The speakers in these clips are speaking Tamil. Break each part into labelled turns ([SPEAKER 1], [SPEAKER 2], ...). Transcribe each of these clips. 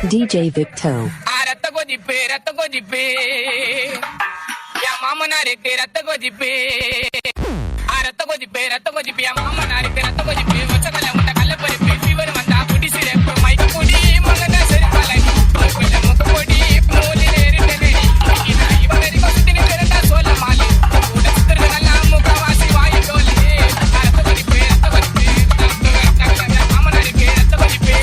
[SPEAKER 1] DJ Victo.
[SPEAKER 2] ரத்த கொதிப்பு என் மாமனாருக்கு ரத்த கொதிப்பு என் மாமனாருக்கு ரத்த கொதிப்பு ஒச்சக்கல்ல முட்டை கல்லப்பருப்பு ஃபீவர் வந்தா குடி சிறப்பு மைக்க பொடி மகன சரி பழனி முக்க பொடி மூலில இருட்டடி இவன் வரைக்கும் சுத்தி நிற்கிறதா சொல்ல மாலி கூட சுத்துறதெல்லாம் முக்கவாசி வாயு டோலி ரத்த கொதிப்பு மாமனாருக்கு ரத்த கொதிப்பு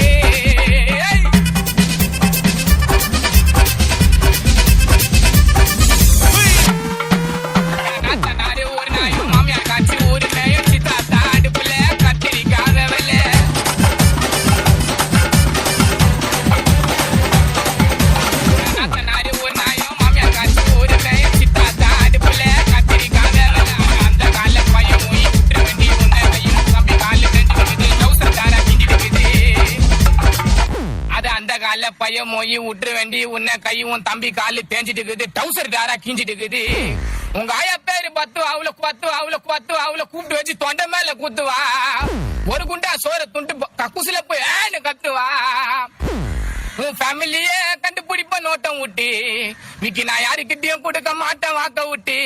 [SPEAKER 2] பையன் மொய் விட்டுற வேண்டி உன்னை கையும் தம்பி காலு தேஞ்சிட்டு இருக்குது டவுசர் டாரா கிஞ்சிட்டு இருக்குது உங்க ஆயா பேரு பத்து அவளை கூப்பிட்டு வச்சு தொண்டை மேல குத்துவா ஒரு குண்டா சோற துண்டு கக்குசுல போய் கத்துவா உன் ஃபேமிலியே கண்டுபிடிப்ப நோட்டம் விட்டு விக்கி நான் யாருக்கிட்டையும் கொடுக்க மாட்டேன் வாக்க விட்டு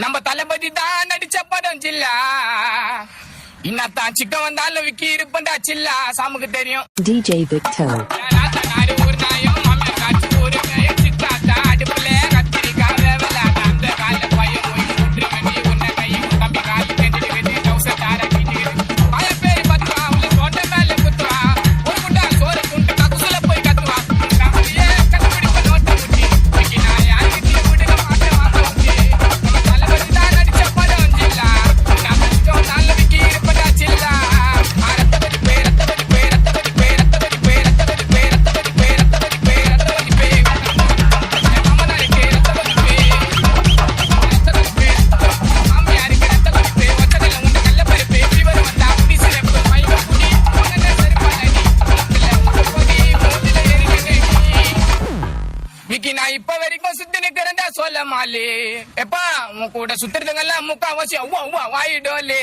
[SPEAKER 2] நம்ம தளபதி தான் நடிச்ச படம் சில்லா இன்னத்தான் சிக்கன் வந்தாலும் விக்கி இருப்பண்டா சில்லா சாமுக்கு தெரியும்.
[SPEAKER 1] DJ Victo. நான் இப்ப வரைக்கும் சுத்தி நிக்கிறேன்டா சொல்ல மாலி எப்பா உன் கூட சுத்துறதுங்கெல்லாம் முக்காவாசி வாயிடோலே